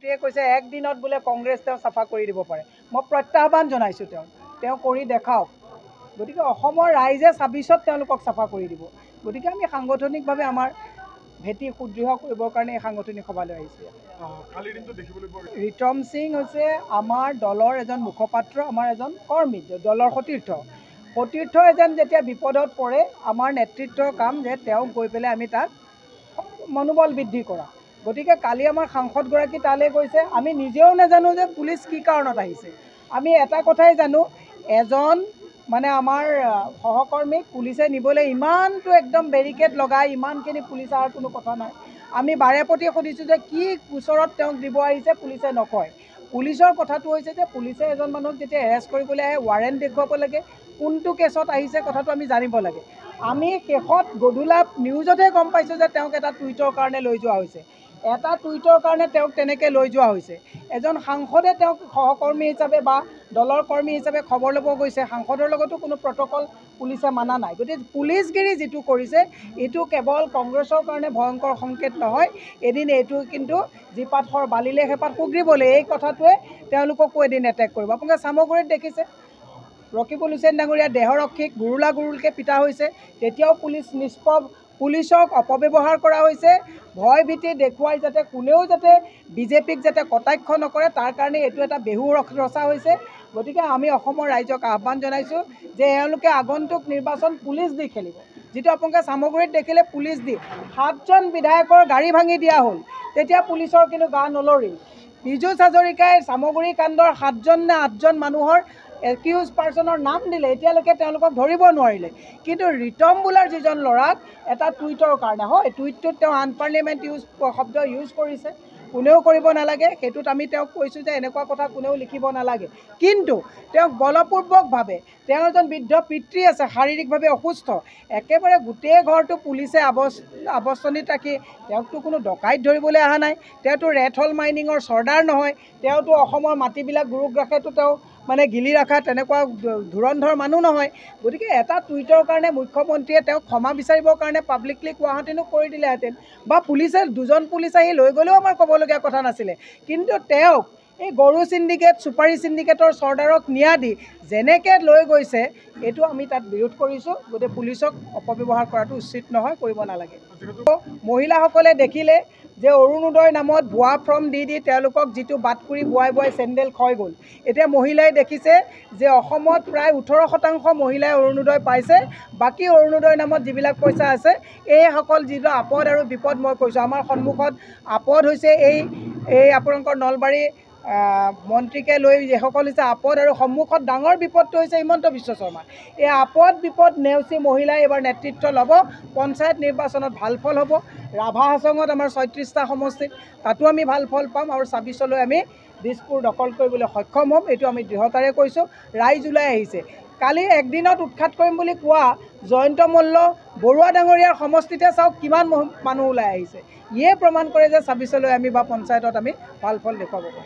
মন্ত্ৰীয়ে কৈছে একদিনত বোলে কংগ্ৰেছ তেওঁ চাফা কৰি দিব পাৰে। মই প্ৰত্যাহ্বান জনাইছোঁ তেওঁ কৰি দেখাওক। গতিকে অসমৰ ৰাইজে ২৬ত তেওঁলোকক চাফা কৰি দিব। গতিকে আমি সাংগঠনিকভাৱে আমাৰ ভেটি সুদৃঢ় কৰিবৰ কাৰণে এই সাংগঠনিক সভালৈ আহিছোঁ। ৰিতম সিং হৈছে আমাৰ দলৰ এজন মুখপাত্ৰ, আমাৰ এজন কৰ্মী, দলৰ সতীৰ্থ এজন যেতিয়া বিপদত পৰে আমাৰ নেতৃত্বৰ কাম যে তেওঁক গৈ পেলাই আমি তাক মনোবল বৃদ্ধি কৰা। গতিকে কালি আমাৰ সাংসদগৰাকী তালৈ গৈছে, আমি নিজেও নাজানো যে পুলিচ কি কাৰণত আহিছে। আমি এটা কথাই জানো, এজন মানে আমাৰ সহকৰ্মীক পুলিচে নিবলৈ ইমানটো একদম বেৰিকেড লগাই ইমানখিনি পুলিচ অহাৰ কোনো কথা নাই। আমি বাৰে প্ৰতি সুধিছোঁ যে কি গোচৰত তেওঁক দিব আহিছে, পুলিচে নকয়। পুলিচৰ কথাটো হৈছে যে পুলিচে এজন মানুহক যেতিয়া এৰেষ্ট কৰিবলৈ আহে ৱাৰেণ্ট দেখুৱাব লাগে, কোনটো কেছত আহিছে কথাটো আমি জানিব লাগে। আমি শেষত গধূলা নিউজতহে গম পাইছোঁ যে তেওঁক এটা টুইটৰ কাৰণে লৈ যোৱা হৈছে। এটা টুইটৰ কাৰণে তেওঁক তেনেকৈ লৈ যোৱা হৈছে। এজন সাংসদে তেওঁক সহকৰ্মী হিচাপে বা দলৰ কৰ্মী হিচাপে খবৰ ল'ব গৈছে, সাংসদৰ লগতো কোনো প্ৰট'কল পুলিচে মানা নাই। গতিকে পুলিচগিৰি যিটো কৰিছে এইটো কেৱল কংগ্ৰেছৰ কাৰণে ভয়ংকৰ সংকেত নহয়, এদিন এইটো কিন্তু যিপাত শৰ বালিলে সেইপাত সুগ্ৰীবলৈ, এই কথাটোৱে তেওঁলোককো এদিন এটেক কৰিব। আপোনালোকে চামগুৰিত দেখিছে ৰকিবুল হুছেইন ডাঙৰীয়া দেহৰক্ষীক গুৰুলকৈ পিটা হৈছে, তেতিয়াও পুলিচ নিষ্প্ৰভ, পুলিচক অপব্যৱহাৰ কৰা হৈছে, ভয় ভীতি দেখুৱাই যাতে কোনেও যাতে বিজেপিক যাতে কটাক্ষ নকৰে তাৰ কাৰণে এইটো এটা বেহু ৰচা হৈছে। গতিকে আমি অসমৰ ৰাইজক আহ্বান জনাইছোঁ যে এওঁলোকে আগন্তুক নিৰ্বাচন পুলিচ দি খেলিব। যিটো আপোনালোকে চামগুৰিত দেখিলে পুলিচ দি 7জন বিধায়কৰ গাড়ী ভাঙি দিয়া হ'ল, তেতিয়া পুলিচৰ কিন্তু গা নলৰিল। পীযুষ হাজৰিকাই চামগুৰি কাণ্ডৰ 7জন নে 8জন মানুহৰ একিউজ পাৰ্চনৰ নাম দিলে, এতিয়ালৈকে তেওঁলোকক ধৰিব নোৱাৰিলে। কিন্তু ৰিতম বোলাৰ যিজন ল'ৰাক এটা টুইটৰ কাৰণে, হয় টুইটটোত তেওঁ আনপাৰ্লিয়ামেণ্ট শব্দ ইউজ কৰিছে, কোনেও কৰিব নালাগে, সেইটোত আমি তেওঁক কৈছোঁ যে এনেকুৱা কথা কোনেও লিখিব নালাগে। কিন্তু তেওঁক বলপূৰ্বকভাৱে, তেওঁ এজন বৃদ্ধ পিতৃ আছে, শাৰীৰিকভাৱে অসুস্থ, একেবাৰে গোটেই ঘৰটো পুলিচে আৱস্তনিত ৰাখি তেওঁকতো কোনো ডকাইত ধৰিবলৈ অহা নাই, তেওঁতো ৰেড হল মাইনিঙৰ চৰ্দাৰ নহয়, তেওঁতো অসমৰ মাটিবিলাক গুৰুগ্ৰাসেতো তেওঁ মানে গিলি ৰখা তেনেকুৱা ধুৰন্ধৰ মানুহ নহয়। গতিকে এটা টুইটৰ কাৰণে মুখ্যমন্ত্ৰীয়ে তেওঁক ক্ষমা বিচাৰিবৰ কাৰণে পাব্লিকলি কোৱাহেঁতেনো কৰি দিলেহেঁতেন, বা পুলিচে 2জন পুলিচ আহি লৈ গ'লেও আমাৰ ক'বলগীয়া কথা নাছিলে। কিন্তু তেওঁক এই গৰু চিণ্ডিকেট, চুপাৰী চিণ্ডিকেটৰ চৰ্দাৰক নিয়া দি যেনেকৈ লৈ গৈছে, এইটো আমি তাত বিৰোধ কৰিছোঁ। গতিকে পুলিচক অপব্যৱহাৰ কৰাটো উচিত নহয়, কৰিব নালাগে। মহিলাসকলে দেখিলে যে অৰুণোদয় নামত ভুৱা ফৰ্ম দি তেওঁলোকক যিটো বাটকুৰি বোৱাই চেণ্ডেল ক্ষয় গ'ল। এতিয়া মহিলাই দেখিছে যে অসমত প্ৰায় 18% মহিলাই অৰুণোদয় পাইছে, বাকী অৰুণোদয় নামত যিবিলাক পইচা আছে এইসকল যিটো আপদ আৰু বিপদ মই কৈছোঁ। আমাৰ সন্মুখত আপদ হৈছে এই আপোনালোকৰ নলবাৰী মন্ত্ৰীকে লৈ যিসকল হৈছে আপদ, আৰু সন্মুখত ডাঙৰ বিপদটো হৈছে হিমন্ত বিশ্ব শৰ্মা। এই আপদ বিপদ নেওচি মহিলাই এইবাৰ নেতৃত্ব ল'ব, পঞ্চায়ত নিৰ্বাচনত ভাল ফল হ'ব। ৰাভা হাছঙত আমাৰ 36টা সমষ্টিত তাতো আমি ভাল ফল পাম, আৰু 26লৈ আমি দিছপুৰ দখল কৰিবলৈ সক্ষম হ'ম, এইটো আমি দৃঢ়তাৰে কৈছোঁ। ৰাইজ ওলাই আহিছে। কালি একদিনত উৎখাত কৰিম বুলি কোৱা জয়ন্ত মল্ল বৰুৱা ডাঙৰীয়াৰ সমষ্টিতে চাওক কিমান মানুহ ওলাই আহিছে। ইয়ে প্ৰমাণ কৰে যে 26লৈ আমি বা পঞ্চায়তত আমি ভাল ফল দেখুৱাব পাৰিম।